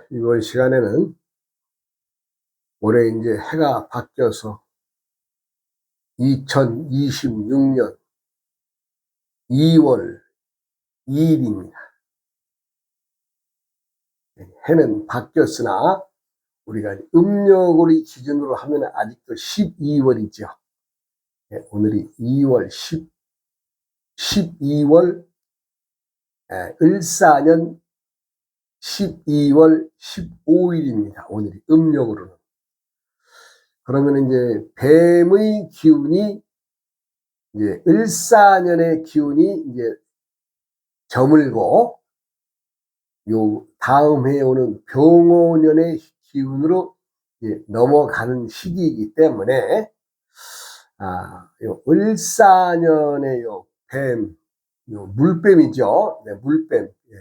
이번 시간에는 올해 이제 해가 바뀌어서 2026년 2월 2일입니다. 해는 바뀌었으나 우리가 음력으로 기준으로 하면 아직도 12월이죠. 오늘이 12월 을사년 12월 15일입니다. 오늘이 음력으로는. 그러면 이제 뱀의 기운이 이제 을사년의 기운이 이제 저물고 요 다음 해에 오는 병오년의 기운으로 이제 넘어가는 시기이기 때문에 요 을사년의 요 뱀, 요 물뱀이죠. 네, 물뱀. 예.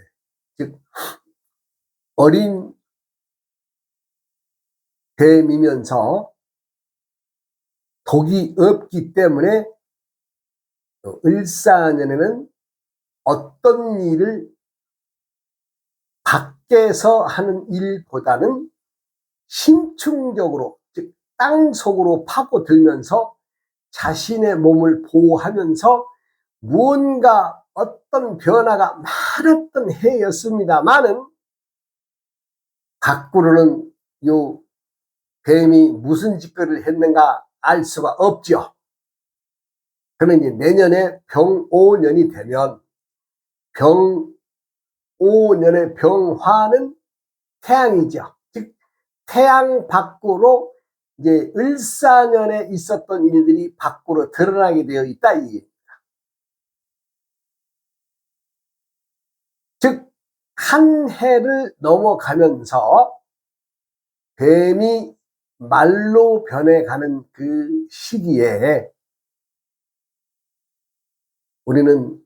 즉 어린 뱀이면서 독이 없기 때문에 을사년에는 어떤 일을 밖에서 하는 일보다는 심층적으로, 즉 땅속으로 파고들면서 자신의 몸을 보호하면서 무언가 어떤 변화가 많았던 해였습니다만은 밖으로는 요 뱀이 무슨 짓거리를 했는가 알 수가 없죠. 그러면 이제 내년에 병오년이 되면 병오년의 병화는 태양이죠. 즉 태양 밖으로 이제 을사년에 있었던 일들이 밖으로 드러나게 되어 있다. 즉 한 해를 넘어가면서 뱀이 말로 변해가는 그 시기에 우리는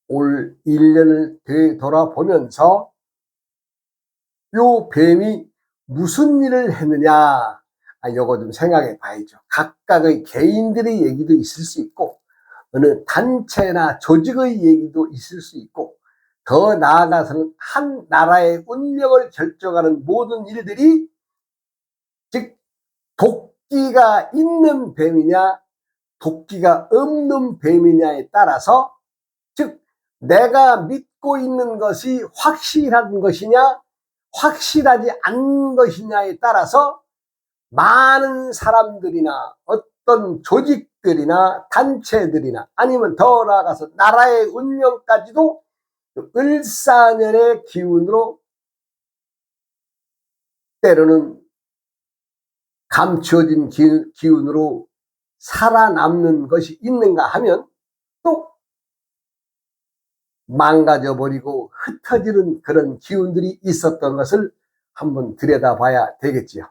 올 1년을 되돌아보면서 요 뱀이 무슨 일을 했느냐, 요거 좀 생각해 봐야죠. 각각의 개인들의 얘기도 있을 수 있고 어느 단체나 조직의 얘기도 있을 수 있고 더 나아가서는 한 나라의 운명을 결정하는 모든 일들이 즉 도끼가 있는 뱀이냐 도끼가 없는 뱀이냐에 따라서 즉 내가 믿고 있는 것이 확실한 것이냐 확실하지 않은 것이냐에 따라서 많은 사람들이나 어떤 조직들이나 단체들이나 아니면 더 나아가서 나라의 운명까지도 을사년의 기운으로 때로는 감추어진 기운으로 살아남는 것이 있는가 하면 또 망가져버리고 흩어지는 그런 기운들이 있었던 것을 한번 들여다봐야 되겠지요.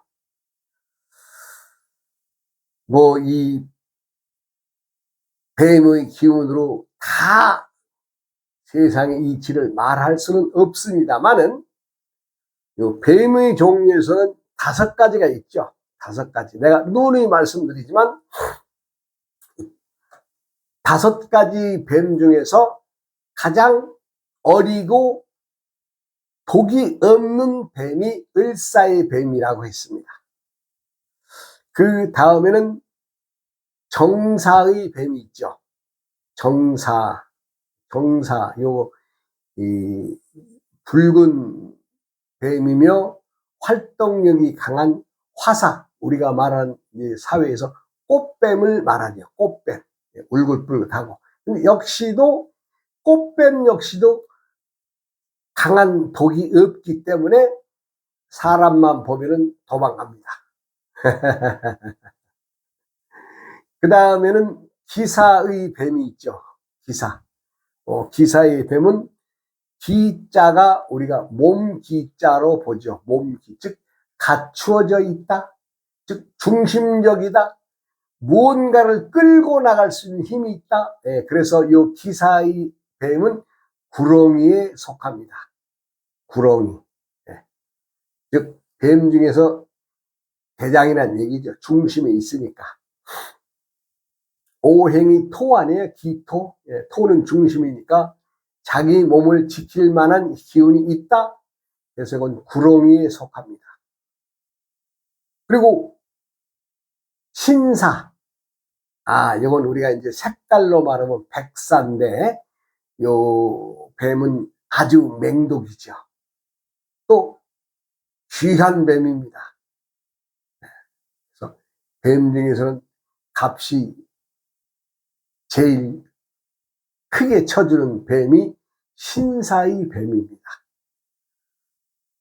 이 뱀의 기운으로 다 세상의 이치를 말할 수는 없습니다만은 요 뱀의 종류에서는 5가지가 있죠. 5가지. 내가 누누이 말씀드리지만 5가지 뱀 중에서 가장 어리고 독이 없는 뱀이 을사의 뱀이라고 했습니다. 그 다음에는 정사의 뱀이 있죠. 정사, 이 붉은 뱀이며 활동력이 강한 화사, 우리가 말하는 사회에서 꽃뱀을 말하죠. 꽃뱀, 울긋불긋하고. 근데 역시도 꽃뱀 역시도 강한 독이 없기 때문에 사람만 보면은 도망갑니다. 그 다음에는 기사의 뱀이 있죠. 기사의 뱀은 기자가 우리가 몸기자로 보죠. 몸기, 즉 갖추어져 있다, 즉 중심적이다, 무언가를 끌고 나갈 수 있는 힘이 있다. 그래서 이 기사의 뱀은 구렁이에 속합니다. 구렁이. 즉 뱀 중에서 대장이란 얘기죠. 중심에 있으니까. 오행이 토 아니에요? 기토. 토는 중심이니까 자기 몸을 지킬 만한 기운이 있다. 그래서 이건 구렁이에 속합니다. 그리고 신사. 이건 우리가 이제 색깔로 말하면 백사인데, 요 뱀은 아주 맹독이죠. 또 귀한 뱀입니다. 그래서 뱀 중에서는 값이 제일 크게 쳐주는 뱀이 신사의 뱀입니다.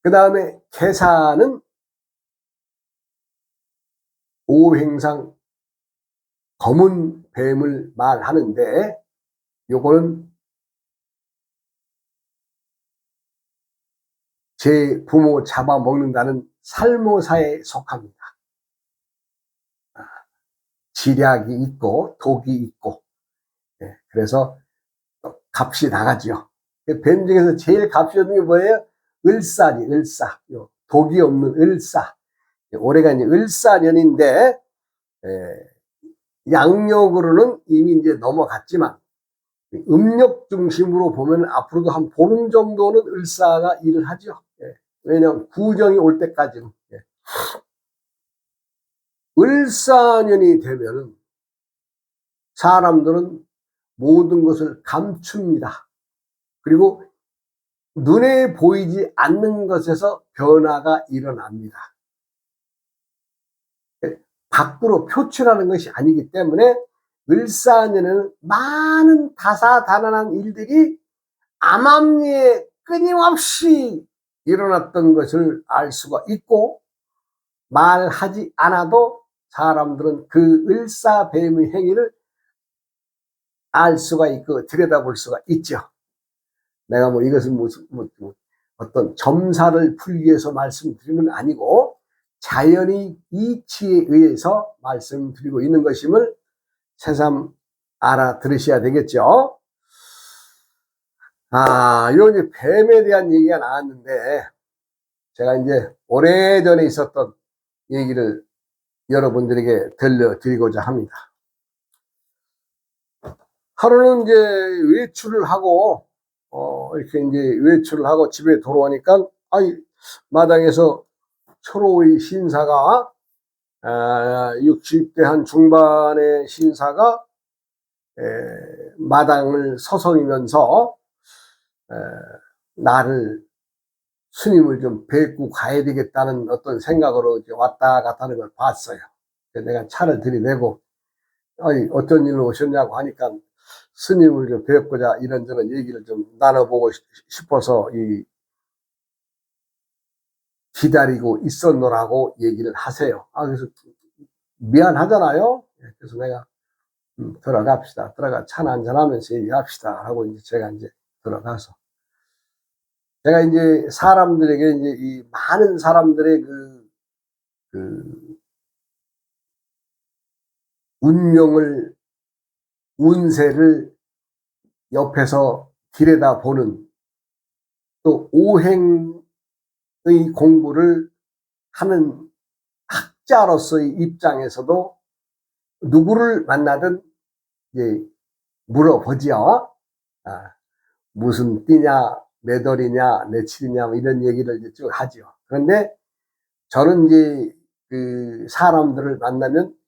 그 다음에 개사는 오행상 검은 뱀을 말하는데, 요거는 제 부모 잡아먹는다는 살모사에 속합니다. 지략이 있고 독이 있고, 그래서 값이 나가죠. 뱀 중에서 제일 값이 없는 게 뭐예요? 을사지, 을사. 독이 없는 을사. 올해가 이제 을사년인데, 양력으로는 이미 이제 넘어갔지만, 음력 중심으로 보면 앞으로도 한 보름 정도는 을사가 일을 하죠. 왜냐하면 구정이 올 때까지는. 을사년이 되면은 사람들은 모든 것을 감춥니다. 그리고 눈에 보이지 않는 것에서 변화가 일어납니다. 밖으로 표출하는 것이 아니기 때문에 을사년에는 많은 다사다난한 일들이 암암리에 끊임없이 일어났던 것을 알 수가 있고, 말하지 않아도 사람들은 그 을사뱀의 행위를 알 수가 있고 들여다볼 수가 있죠. 내가 뭐 이것은 무슨 어떤 점사를 풀기 위해서 말씀드리는 건 아니고 자연의 이치에 의해서 말씀드리고 있는 것임을 새삼 알아들으셔야 되겠죠. 요 이제 뱀에 대한 얘기가 나왔는데, 제가 이제 오래전에 있었던 얘기를 여러분들에게 들려드리고자 합니다. 하루는 이제 외출을 하고, 이렇게 이제 외출을 하고 집에 돌아오니까, 마당에서 초로의 신사가, 60대 한 중반의 신사가, 마당을 서성이면서, 나를, 스님을 좀 뵙고 가야 되겠다는 어떤 생각으로 이제 왔다 갔다 하는 걸 봤어요. 내가 차를 들이대고, 어떤 일로 오셨냐고 하니까, 스님을 좀 뵙고자 이런저런 얘기를 좀 나눠보고 싶어서 기다리고 있었노라고 얘기를 하세요. 그래서 미안하잖아요. 그래서 내가 들어갑시다. 들어가 차나 한잔하면서 얘기합시다 하고 이제 제가 이제 들어가서, 제가 이제 사람들에게 이제 이 많은 사람들의 운명을, 운세를 옆에서 들여다보는, 또 오행의 공부를 하는 학자로서의 입장에서도 누구를 만나든 이제 물어보지요. 무슨 띠냐, 몇 월이냐, 며칠이냐, 뭐 이런 얘기를 이제 쭉 하죠. 그런데 저는 이제 그 사람들을 만나면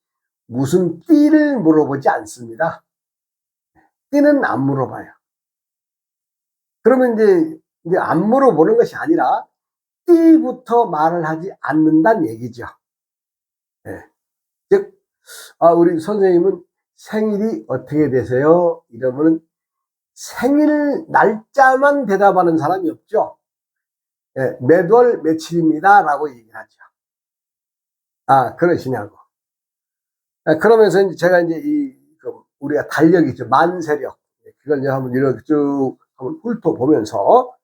무슨 띠를 물어보지 않습니다. 띠는 안 물어봐요. 그러면 이제 안 물어보는 것이 아니라 띠부터 말을 하지 않는다는 얘기죠. 즉, 우리 선생님은 생일이 어떻게 되세요? 이러면은 생일 날짜만 대답하는 사람이 없죠. 몇 월 며칠입니다 라고 얘기를 하죠. 그러시냐고. 그러면서 이제 제가 이제 우리가 달력이 있죠. 만세력. 그걸 이제 한번 이렇게 쭉 한번 훑어보면서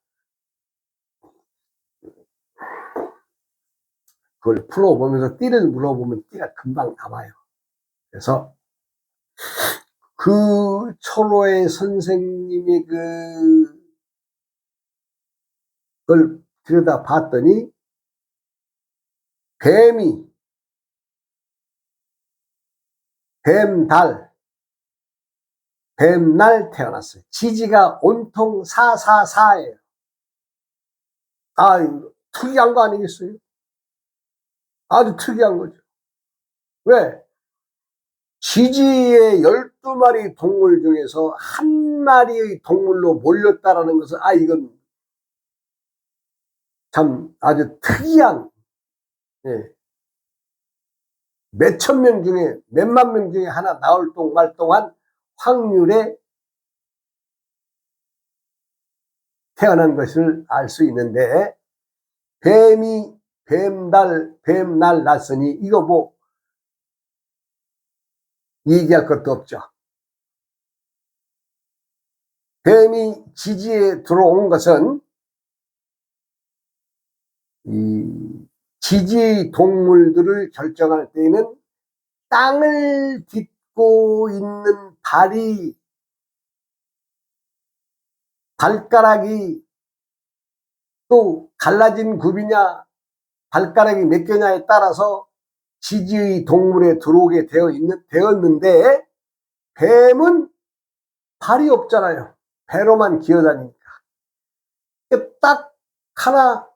그걸 풀어보면서 띠를 물어보면 띠가 금방 나와요. 그래서 그 초로의 선생님이 그걸 들여다 봤더니 뱀달, 뱀날 태어났어요. 지지가 온통 444예요. 특이한 거 아니겠어요? 아주 특이한 거죠. 왜? 지지의 12마리 동물 중에서 한 마리의 동물로 몰렸다라는 것은, 이건 참 아주 특이한, 예, 몇천 명 중에, 몇만 명 중에 하나 나올 동 말동한 확률에 태어난 것을 알 수 있는데, 뱀날 났으니 이거 뭐 얘기할 것도 없죠. 뱀이 지지에 들어온 것은 이 지지 동물들을 결정할 때에는 땅을 딛고 있는 발가락이 또 갈라진 굽이냐 발가락이 몇 개냐에 따라서 지지의 동물에 들어오게 되었는데, 뱀은 발이 없잖아요. 배로만 기어다니니까. 딱 하나,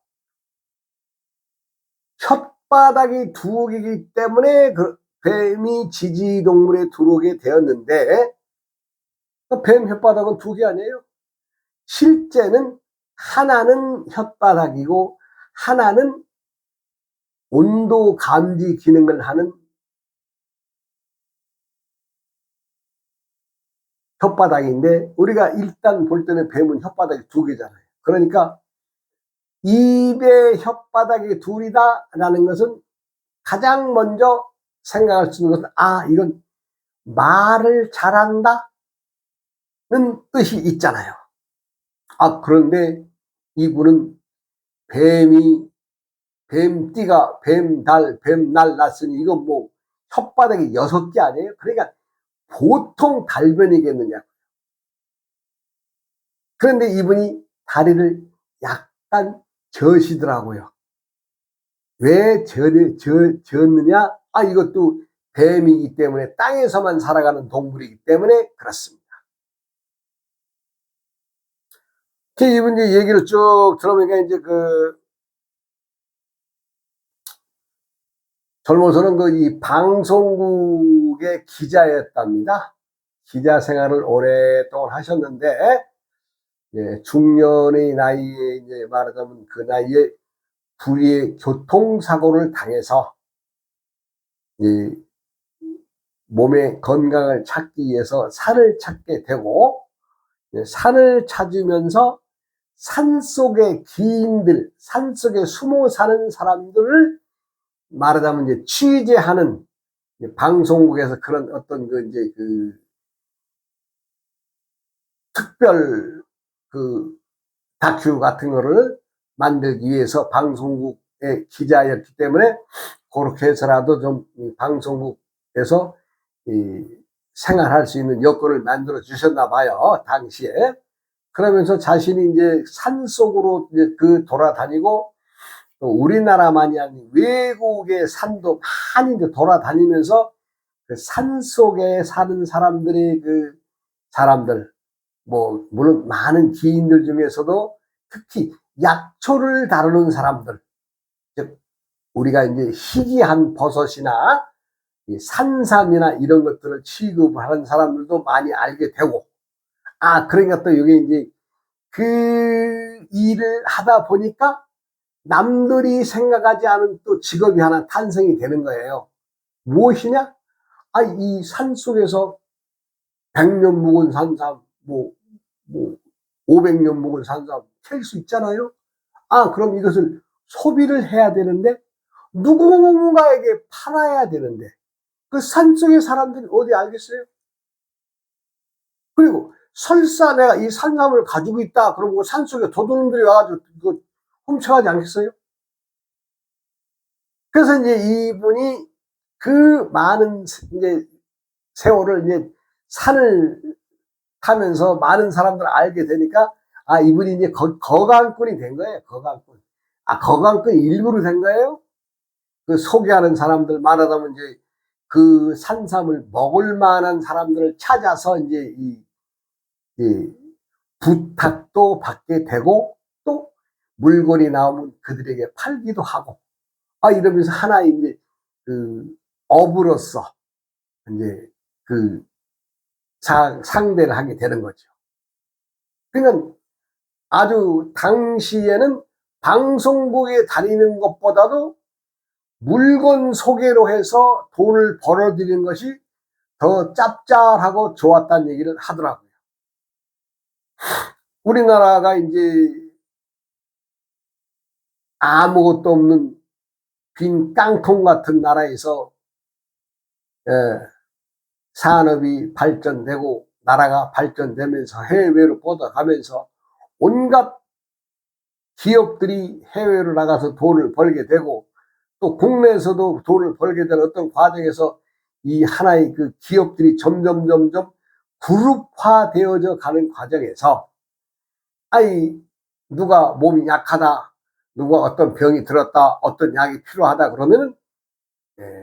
혓바닥이 두 개이기 때문에 뱀이 지지 동물에 들어오게 되었는데, 뱀 혓바닥은 두 개 아니에요? 실제는 하나는 혓바닥이고 하나는 온도 감지 기능을 하는 혓바닥인데, 우리가 일단 볼 때는 뱀은 혓바닥이 두 개잖아요. 그러니까 입에 혓바닥이 둘이다라는 것은 가장 먼저 생각할 수 있는 것은, 이건 말을 잘한다는 뜻이 있잖아요. 그런데 이분은 뱀날 났으니 이건 뭐 혓바닥이 6개 아니에요? 그러니까 보통 달변이겠느냐. 그런데 이분이 다리를 약간 저시더라고요. 왜 졌느냐? 이것도 뱀이기 때문에, 땅에서만 살아가는 동물이기 때문에 그렇습니다. 이분 이제 얘기를 쭉 들어보니까 이제 젊어서는 이 방송국의 기자였답니다. 기자 생활을 오랫동안 하셨는데, 중년의 나이에 이제 말하자면 그 나이에 불의의 교통사고를 당해서 몸의 건강을 찾기 위해서 산을 찾게 되고, 산을 찾으면서 산속의 기인들, 산속에 숨어 사는 사람들을 말하자면 이제 취재하는, 방송국에서 그런 어떤 특별 다큐 같은 거를 만들기 위해서 방송국의 기자였기 때문에 그렇게 해서라도 좀 방송국에서 생활할 수 있는 여건을 만들어 주셨나 봐요, 당시에. 그러면서 자신이 이제 산속으로 이제 돌아다니고, 또 우리나라만이 아닌 외국의 산도 많이 이제 돌아다니면서 그 산속에 사는 사람들의 사람들, 뭐 물론 많은 기인들 중에서도 특히 약초를 다루는 사람들, 즉 우리가 이제 희귀한 버섯이나 산삼이나 이런 것들을 취급하는 사람들도 많이 알게 되고, 그러니까 또 이게 이제 그 일을 하다 보니까 남들이 생각하지 않은 또 직업이 하나 탄생이 되는 거예요. 무엇이냐? 이 산속에서 100년 묵은 산삼, 뭐 500년 묵은 산삼 캘 수 있잖아요. 그럼 이것을 소비를 해야 되는데, 누군가에게 팔아야 되는데, 그 산속의 사람들이 어디 알겠어요? 그리고 설사 내가 이 산삼을 가지고 있다 그러고 산속에 도둑놈들이 와가지고 그거 훔쳐가지 않겠어요? 그래서 이제 이분이 그 많은 이제 세월을 이제 산을 타면서 많은 사람들을 알게 되니까, 이분이 이제 거강꾼이 된 거예요. 거강꾼. 거강꾼 일부러 된 거예요. 소개하는 사람들 말하자면 이제 그 산삼을 먹을 만한 사람들을 찾아서 이제 이 부탁도 받게 되고, 또 물건이 나오면 그들에게 팔기도 하고, 이러면서 하나의 이제 그 업으로서 이제 그 상대를 하게 되는 거죠. 그러니까 아주 당시에는 방송국에 다니는 것보다도 물건 소개로 해서 돈을 벌어들이는 것이 더 짭짤하고 좋았다는 얘기를 하더라고요. 우리나라가 이제 아무것도 없는 빈 깡통 같은 나라에서 산업이 발전되고 나라가 발전되면서 해외로 뻗어가면서 온갖 기업들이 해외로 나가서 돈을 벌게 되고 또 국내에서도 돈을 벌게 되는 어떤 과정에서 이 하나의 그 기업들이 점점 그룹화되어져 가는 과정에서 누가 몸이 약하다, 누가 어떤 병이 들었다, 어떤 약이 필요하다 그러면은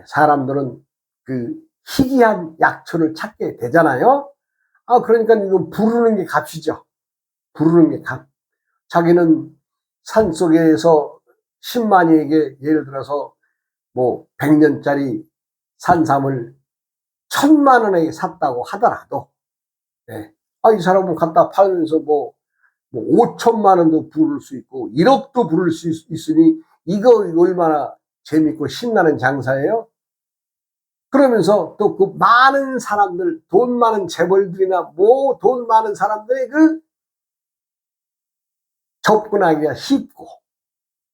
사람들은 그 희귀한 약초를 찾게 되잖아요. 그러니까 이거 부르는 게 값이죠. 부르는 게 값. 자기는 산속에서 신만이에게 예를 들어서 뭐 100년짜리 산삼을 1000만 원에 샀다고 하더라도, 이 사람은 갖다 팔면서 뭐 5천만 원도 부를 수 있고 1억도 부를 수 있으니 이거 얼마나 재밌고 신나는 장사예요. 그러면서 또 그 많은 사람들, 돈 많은 재벌들이나 돈 많은 사람들의 그 접근하기가 쉽고,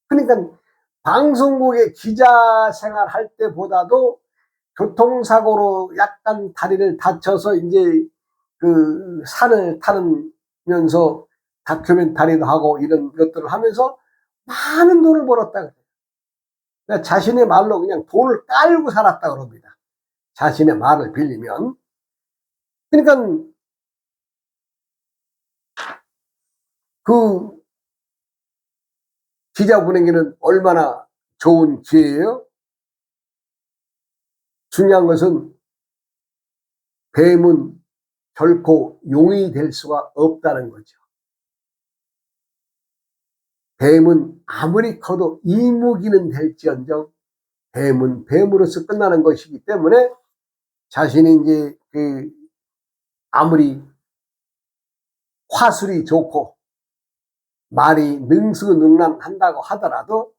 그러니까 방송국에 기자 생활할 때보다도 교통사고로 약간 다리를 다쳐서 이제 그 산을 타면서 다큐멘터리도 하고 이런 것들을 하면서 많은 돈을 벌었다 그래요. 그러니까 자신의 말로 그냥 돈을 깔고 살았다 그럽니다. 자신의 말을 빌리면. 그러니까 그 기자분에게는 얼마나 좋은 기회예요. 중요한 것은 뱀은 결코 용이 될 수가 없다는 거죠. 뱀은 아무리 커도 이무기는 될지언정 뱀은 뱀으로서 끝나는 것이기 때문에 자신이 이제 아무리 화술이 좋고 말이 능수능란한다고 하더라도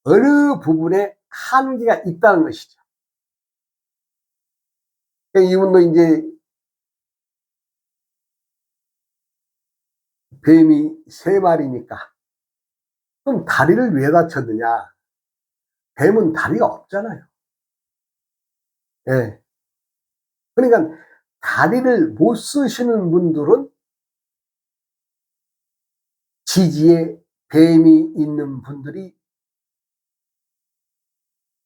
어느 부분에 한계가 있다는 것이죠. 이분도 이제 뱀이 3마리니까 그럼 다리를 왜 다쳤느냐? 뱀은 다리가 없잖아요. 예. 그러니까 다리를 못 쓰시는 분들은 지지에 뱀이 있는 분들이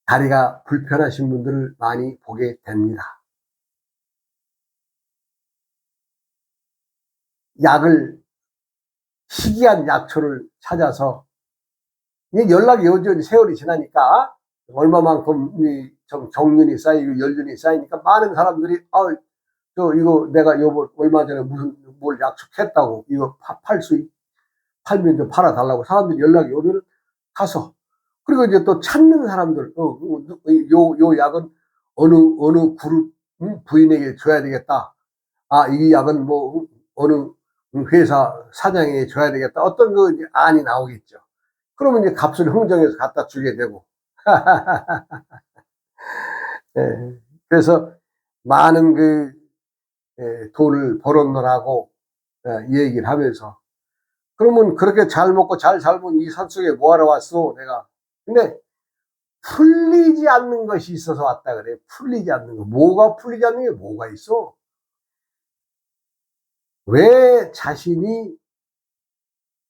다리가 불편하신 분들을 많이 보게 됩니다. 희귀한 약초를 찾아서, 연락이 여전히 세월이 지나니까 얼마만큼 좀 경륜이 쌓이고 연륜이 쌓이니까 많은 사람들이 이거 내가 얼마 전에 뭘 약속했다고 이거 팔면 좀 팔아달라고 사람들이 연락이 오면 가서, 그리고 이제 또 찾는 사람들, 요 약은 어느 그룹 부인에게 줘야 되겠다. 이 약은 뭐 어느 회사 사장에게 줘야 되겠다. 어떤 안이 나오겠죠. 그러면 이제 값을 흥정해서 갖다 주게 되고. 예, 그래서 많은 돈을 벌었느라고 얘기를 하면서, 그러면 그렇게 잘 먹고 잘 살면 이 산속에 뭐하러 왔어 내가. 근데 풀리지 않는 것이 있어서 왔다 그래. 풀리지 않는 거. 뭐가 풀리지 않는 게 뭐가 있어? 왜 자신이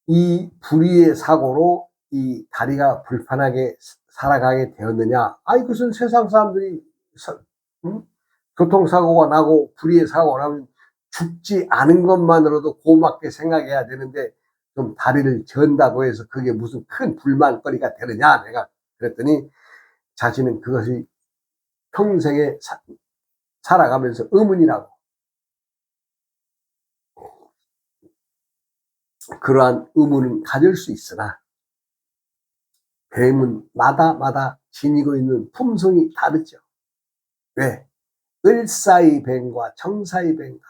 이 불의의 사고로 이 다리가 불편하게 살아가게 되었느냐? 이것은 세상 사람들이 교통사고가 나고 불의의 사고가 나면 죽지 않은 것만으로도 고맙게 생각해야 되는데 좀 다리를 전다고 해서 그게 무슨 큰 불만거리가 되느냐? 내가 그랬더니 자신은 그것이 평생에 살아가면서 의문이라고. 그러한 의문은 가질 수 있으나 뱀은 마다 지니고 있는 품성이 다르죠. 왜? 을사의 뱀과 정사의 뱀과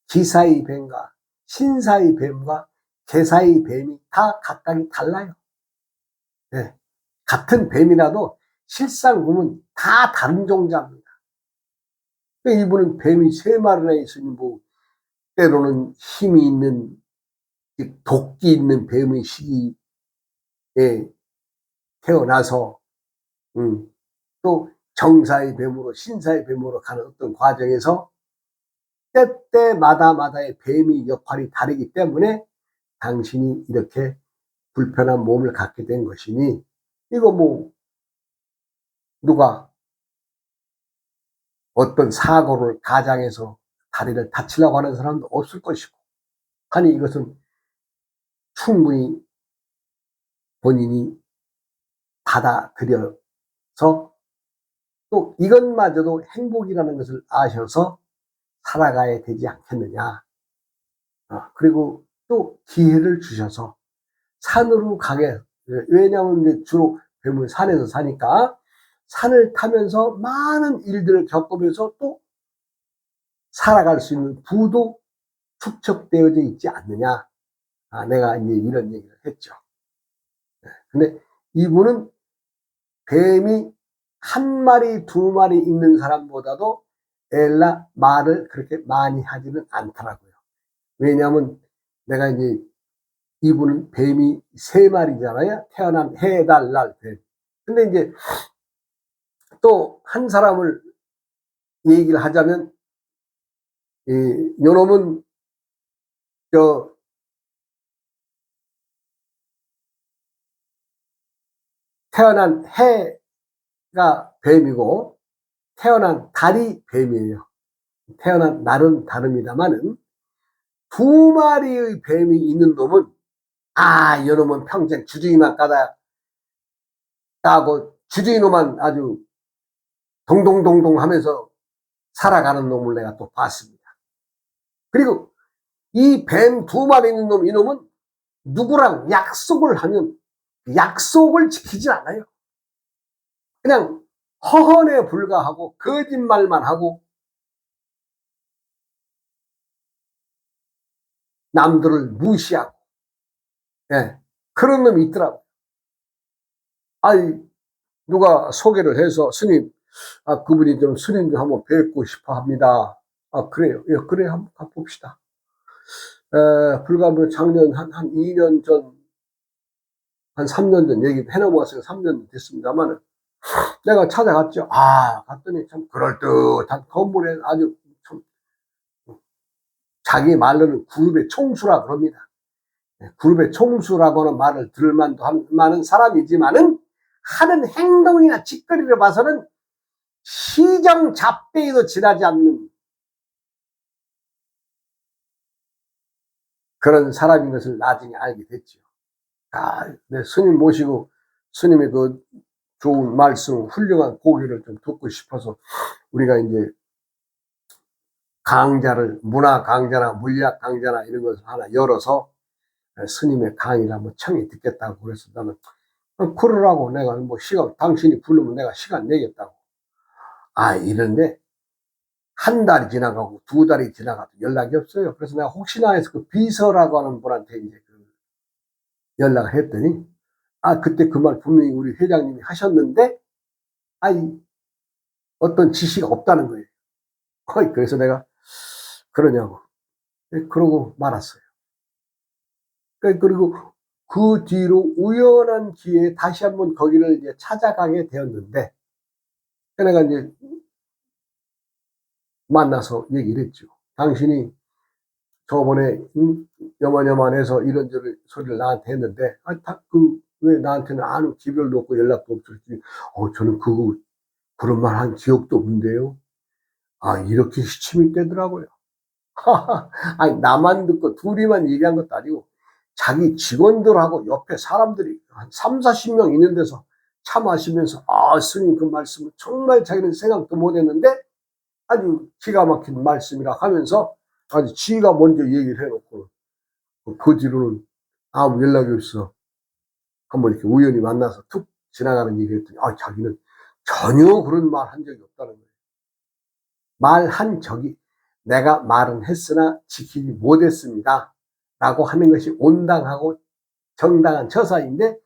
기사의 뱀과 신사의 뱀과 개사의 뱀이 다 각각이 달라요. 네. 같은 뱀이라도 실상 보면 다 다른 종자입니다. 이분은 뱀이 3마리나 있으니 뭐 때로는 힘이 있는 도끼 있는 뱀의 시기에 태어나서 또 정사의 뱀으로 신사의 뱀으로 가는 어떤 과정에서 때때마다의 뱀의 역할이 다르기 때문에 당신이 이렇게 불편한 몸을 갖게 된 것이니 이거 뭐 누가 어떤 사고를 가장해서 다리를 다치려고 하는 사람도 없을 것이고 아니 이것은 충분히 본인이 받아들여서 또 이것마저도 행복이라는 것을 아셔서 살아가야 되지 않겠느냐. 그리고 또 기회를 주셔서 산으로 가게, 왜냐하면 이제 주로 뱀은 산에서 사니까 산을 타면서 많은 일들을 겪으면서 또 살아갈 수 있는 부도 축적되어져 있지 않느냐. 내가 이제 이런 얘기를 했죠. 근데 이분은 뱀이 1마리, 2마리 있는 사람보다도 엘라 말을 그렇게 많이 하지는 않더라고요. 왜냐하면 내가 이제 이분은 뱀이 3마리잖아요. 태어난 해달날 뱀. 근데 이제 또 한 사람을 얘기를 하자면, 요놈은 태어난 해가 뱀이고 태어난 달이 뱀이에요. 태어난 날은 다릅니다만은 2마리의 뱀이 있는 놈은 요놈은 평생 주둥이만 까고 주둥이놈만 아주 동동동동 하면서 살아가는 놈을 내가 또 봤습니다. 그리고 이 뱀 2마리 있는 놈, 이놈은 누구랑 약속을 하면 약속을 지키지 않아요. 그냥 허언에 불과하고 거짓말만 하고 남들을 무시하고, 그런 놈이 있더라고. 누가 소개를 해서 스님, 그분이 좀 스님 좀 한번 뵙고 싶어 합니다. 그래요. 그래, 한번 가봅시다. 불과 뭐 작년 한 2년 전, 한 3년 전 얘기 해넘어갔으니까 3년 됐습니다만 내가 찾아갔죠. 갔더니 참 그럴듯한 건물에 아주 참 자기 말로는 그룹의 총수라 그럽니다. 그룹의 총수라고 하는 말을 들을 만도 하는 사람이지만은 하는 행동이나 짓거리를 봐서는 시정 잡배에도 지나지 않는 그런 사람인 것을 나중에 알게 됐죠. 네, 스님 모시고 스님의 그 좋은 말씀, 훌륭한 고기를 좀 듣고 싶어서 우리가 이제 강좌를, 문화 강좌나 물리학 강좌나 이런 것을 하나 열어서 스님의 강의를 한번 청해 듣겠다고 그래서 나는 그러라고 내가 뭐 시간, 당신이 부르면 내가 시간 내겠다고. 이런데 한 달이 지나가고 2달이 지나가도 연락이 없어요. 그래서 내가 혹시나 해서 그 비서라고 하는 분한테 이제 연락을 했더니 그때 그 말 분명히 우리 회장님이 하셨는데 어떤 지시가 없다는 거예요. 그래서 내가 그러냐고. 그러고 말았어요. 그리고 그 뒤로 우연한 기회에 다시 한번 거기를 이제 찾아가게 되었는데 내가 이제 만나서 얘기를 했죠. 당신이 저번에 여만여만해서 이런저런 소리를 나한테 했는데 왜 나한테는 아무 기별도 없고 연락도 없었지. 저는 그런 말 한 기억도 없는데요. 이렇게 시침이 되더라고요. 나만 듣고 둘이만 얘기한 것도 아니고 자기 직원들하고 옆에 사람들이 한 30-40명 있는 데서 차 마시면서 스님 그 말씀은 정말 자기는 생각도 못했는데 아주 기가 막힌 말씀이라 하면서 아주 지가 먼저 얘기를 해놓고 그 뒤로는 아무 연락이 없어. 한번 이렇게 우연히 만나서 툭 지나가는 얘기했더니 자기는 전혀 그런 말 한 적이 없다는 거예요. 말한 적이 내가 말은 했으나 지키지 못했습니다 라고 하는 것이 온당하고 정당한 처사인데,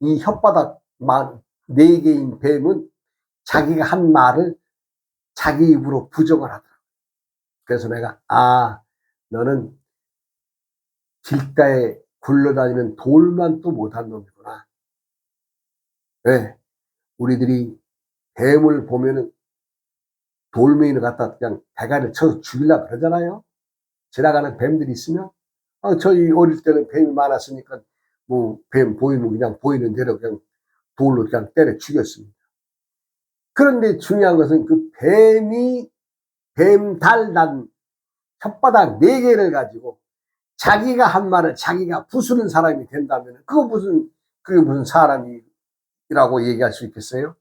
이 혓바닥 4개인 뱀은 자기가 한 말을 자기 입으로 부정을 하더라고요. 그래서 내가 너는 길가에 굴러다니는 돌만 또 못한 놈이구나. 왜? 우리들이 뱀을 보면은 돌멩이를 갖다 그냥 대가리를 쳐서 죽이려고 그러잖아요. 지나가는 뱀들이 있으면. 저희 어릴 때는 뱀이 많았으니까 뭐 뱀 보이면 그냥 보이는 대로 그냥 돌로 그냥 때려 죽였습니다. 그런데 중요한 것은 그 뱀이 뱀달 난 혓바닥 4개를 가지고 자기가 한 말을 자기가 부수는 사람이 된다면 그게 무슨 사람이라고 얘기할 수 있겠어요?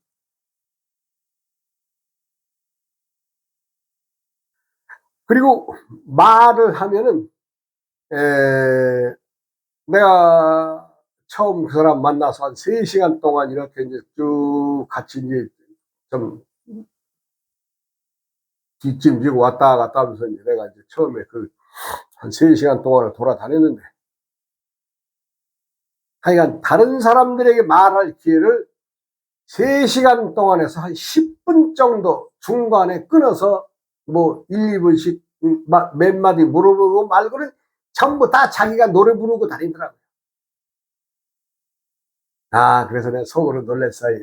그리고 말을 하면은 내가 처음 그 사람 만나서 한 3시간 동안 이렇게 이제 쭉 같이 이제 좀 뒷짐지고 왔다 갔다 하면서 이제 내가 이제 처음에 한 3시간 동안을 돌아다녔는데, 하여간 다른 사람들에게 말할 기회를 3시간 동안에서 한 10분 정도 중간에 끊어서 뭐 1, 2분씩 몇 마디 물어보고 말고는 전부 다 자기가 노래 부르고 다니더라고요. 그래서 내가 속으로 놀랐어요.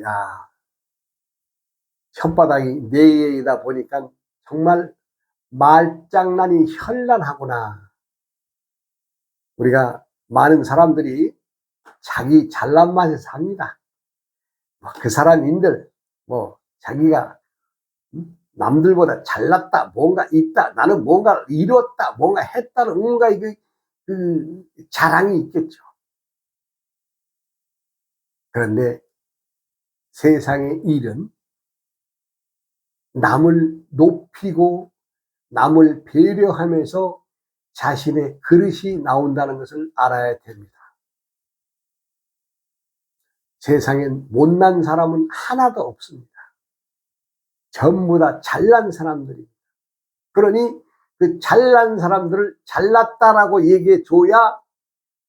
혓바닥이 4개이다 보니까 정말 말장난이 현란하구나. 우리가 많은 사람들이 자기 잘난 맛에 삽니다. 그 사람인들 자기가 남들보다 잘났다, 뭔가 있다, 나는 뭔가 이뤘다, 뭔가 했다는 뭔가 그 자랑이 있겠죠. 그런데 세상의 일은 남을 높이고 남을 배려하면서 자신의 그릇이 나온다는 것을 알아야 됩니다. 세상엔 못난 사람은 하나도 없습니다. 전부 다 잘난 사람들입니다. 그러니 그 잘난 사람들을 잘났다라고 얘기해 줘야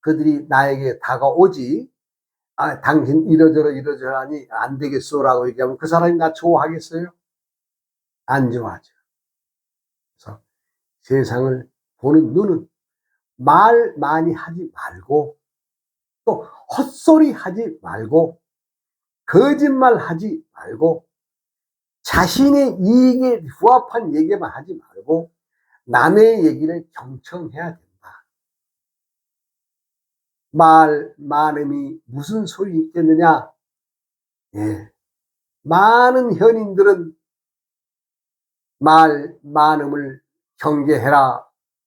그들이 나에게 다가오지, 당신 이러저러하니 안 되겠소라고 얘기하면 그 사람이 나 좋아하겠어요? 안 좋아하죠. 그래서 세상을 보는 눈은 말 많이 하지 말고, 또 헛소리 하지 말고, 거짓말 하지 말고, 자신의 이익에 부합한 얘기만 하지 말고 남의 얘기를 경청해야 된다. 말 많음이 무슨 소용이 있겠느냐? 많은 현인들은 말 많음을 경계해라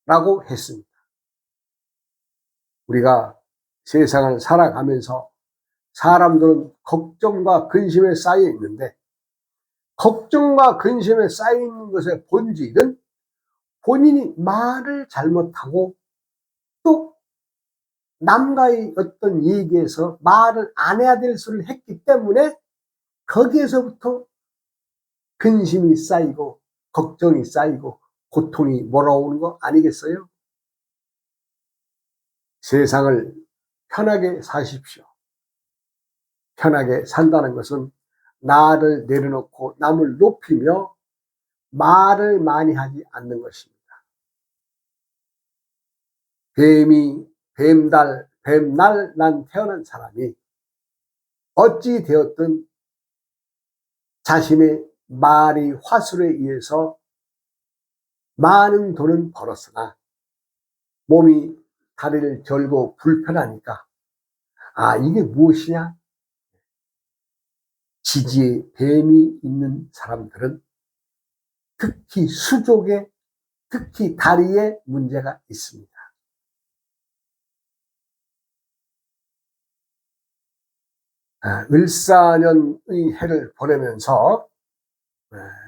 라고 했습니다. 우리가 세상을 살아가면서 사람들은 걱정과 근심에 쌓여 있는데, 걱정과 근심에 쌓여 있는 것의 본질은 본인이 말을 잘못하고 또 남과의 어떤 얘기에서 말을 안 해야 될 소리를 했기 때문에 거기에서부터 근심이 쌓이고 걱정이 쌓이고 고통이 몰아오는 거 아니겠어요? 세상을 편하게 사십시오. 편하게 산다는 것은 나를 내려놓고 남을 높이며 말을 많이 하지 않는 것입니다. 뱀날 난 태어난 사람이 어찌 되었든 자신의 말이 화술에 의해서 많은 돈은 벌었으나 몸이 다리를 절고 불편하니까 이게 무엇이냐? 지지에 뱀이 있는 사람들은 특히 수족에, 특히 다리에 문제가 있습니다. 을사년의 해를 보내면서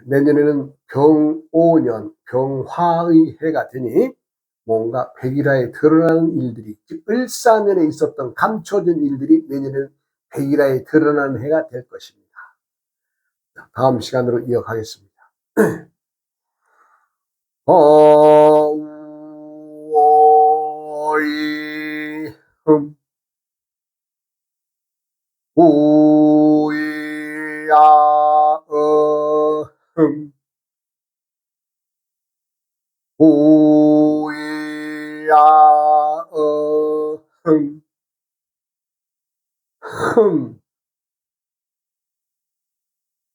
내년에는 병오년, 병화의 해가 되니 뭔가 백일화에 드러나는 일들이, 즉 을사년에 있었던 감춰진 일들이 내년에는 백일하에 드러나는 해가 될 것입니다. 다음 시간으로 이어가겠습니다. 어우어이 오이야음 오이야음 흠